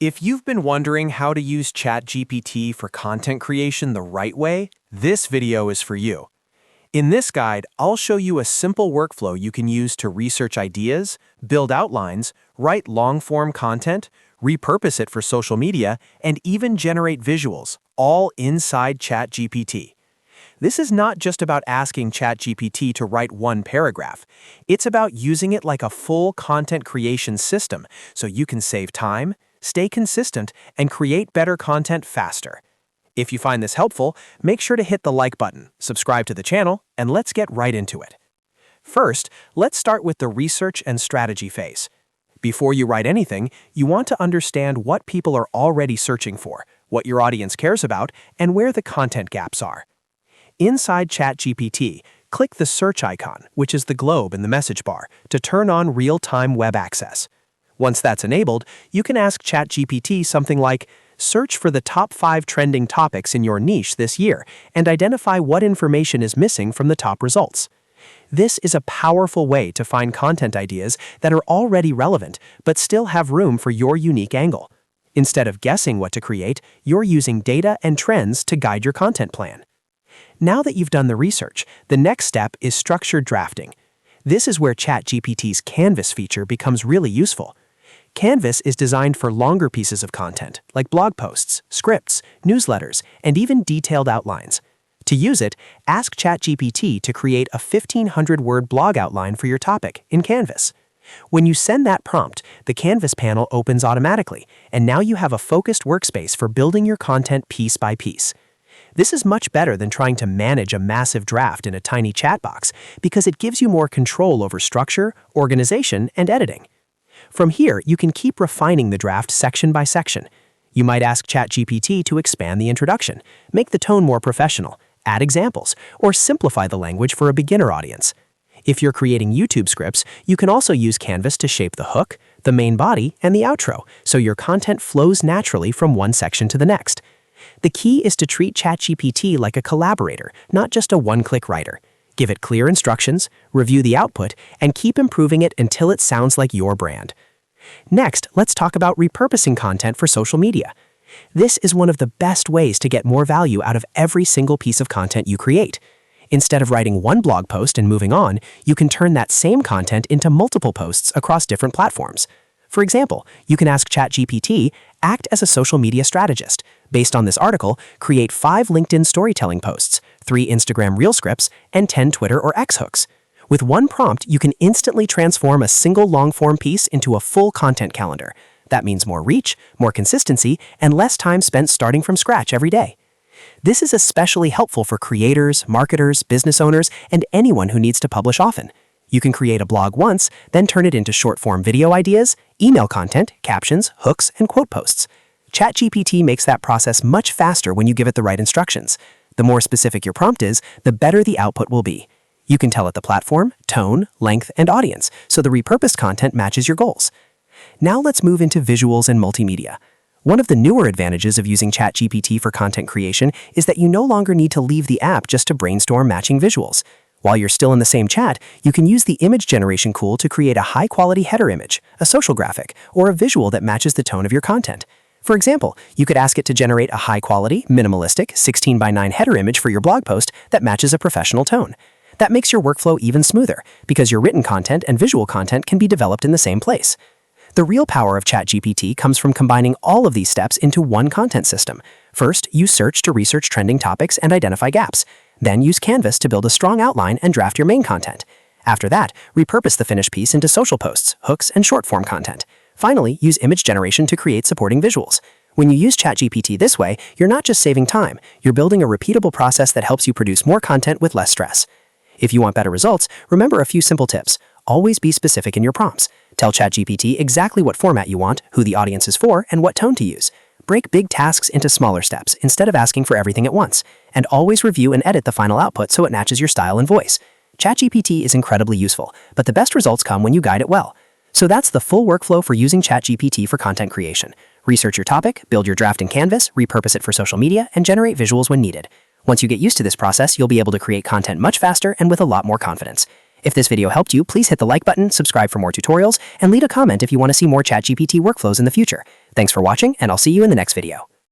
If you've been wondering how to use ChatGPT for content creation the right way, this video is for you. In this guide, I'll show you a simple workflow you can use to research ideas, build outlines, write long-form content, repurpose it for social media, and even generate visuals, all inside ChatGPT. This is not just about asking ChatGPT to write one paragraph. It's about using it like a full content creation system so you can save time, stay consistent, and create better content faster. If you find this helpful, make sure to hit the like button, subscribe to the channel, and let's get right into it. First, let's start with the research and strategy phase. Before you write anything, you want to understand what people are already searching for, what your audience cares about, and where the content gaps are. Inside ChatGPT, click the search icon, which is the globe in the message bar, to turn on real-time web access. Once that's enabled, you can ask ChatGPT something like, "Search for the top 5 trending topics in your niche this year and identify what information is missing from the top results." This is a powerful way to find content ideas that are already relevant but still have room for your unique angle. Instead of guessing what to create, you're using data and trends to guide your content plan. Now that you've done the research, the next step is structured drafting. This is where ChatGPT's Canvas feature becomes really useful. Canvas is designed for longer pieces of content, like blog posts, scripts, newsletters, and even detailed outlines. To use it, ask ChatGPT to create a 1,500-word blog outline for your topic in Canvas. When you send that prompt, the Canvas panel opens automatically, and now you have a focused workspace for building your content piece by piece. This is much better than trying to manage a massive draft in a tiny chat box because it gives you more control over structure, organization, and editing. From here, you can keep refining the draft section by section. You might ask ChatGPT to expand the introduction, make the tone more professional, add examples, or simplify the language for a beginner audience. If you're creating YouTube scripts, you can also use Canvas to shape the hook, the main body, and the outro, so your content flows naturally from one section to the next. The key is to treat ChatGPT like a collaborator, not just a one-click writer. Give it clear instructions, review the output, and keep improving it until it sounds like your brand. Next, let's talk about repurposing content for social media. This is one of the best ways to get more value out of every single piece of content you create. Instead of writing one blog post and moving on, you can turn that same content into multiple posts across different platforms. For example, you can ask ChatGPT, act as a social media strategist. Based on this article, create 5 LinkedIn storytelling posts, 3 Instagram Reel scripts, and 10 Twitter or X hooks. With one prompt, you can instantly transform a single long-form piece into a full content calendar. That means more reach, more consistency, and less time spent starting from scratch every day. This is especially helpful for creators, marketers, business owners, and anyone who needs to publish often. You can create a blog once, then turn it into short-form video ideas, email content, captions, hooks, and quote posts. ChatGPT makes that process much faster when you give it the right instructions. The more specific your prompt is, the better the output will be. You can tell it the platform, tone, length, and audience, so the repurposed content matches your goals. Now let's move into visuals and multimedia. One of the newer advantages of using ChatGPT for content creation is that you no longer need to leave the app just to brainstorm matching visuals. While you're still in the same chat, you can use the image generation tool to create a high-quality header image, a social graphic, or a visual that matches the tone of your content. For example, you could ask it to generate a high-quality, minimalistic 16:9 header image for your blog post that matches a professional tone. That makes your workflow even smoother, because your written content and visual content can be developed in the same place. The real power of ChatGPT comes from combining all of these steps into one content system. First, use search to research trending topics and identify gaps. Then use Canvas to build a strong outline and draft your main content. After that, repurpose the finished piece into social posts, hooks, and short-form content. Finally, use image generation to create supporting visuals. When you use ChatGPT this way, you're not just saving time, you're building a repeatable process that helps you produce more content with less stress. If you want better results, remember a few simple tips. Always be specific in your prompts. Tell ChatGPT exactly what format you want, who the audience is for, and what tone to use. Break big tasks into smaller steps instead of asking for everything at once. And always review and edit the final output so it matches your style and voice. ChatGPT is incredibly useful, but the best results come when you guide it well. So that's the full workflow for using ChatGPT for content creation. Research your topic, build your draft in Canvas, repurpose it for social media, and generate visuals when needed. Once you get used to this process, you'll be able to create content much faster and with a lot more confidence. If this video helped you, please hit the like button, subscribe for more tutorials, and leave a comment if you want to see more ChatGPT workflows in the future. Thanks for watching, and I'll see you in the next video.